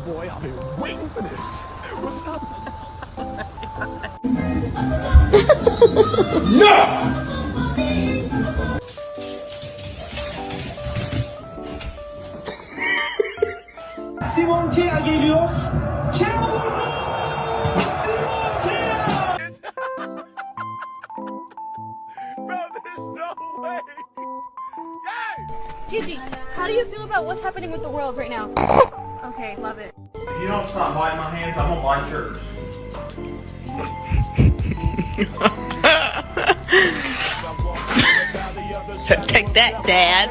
boy, I've been waiting for this. What's up? No! Simon Kea geliyor. Kea vurdu. Simon Kea. Bro, there's no way. Yay! Gigi, how do you feel about what's happening with the world right now? Okay, love it. If you don't stop biting my hands, I'm gonna bite yours. So take that, Dad.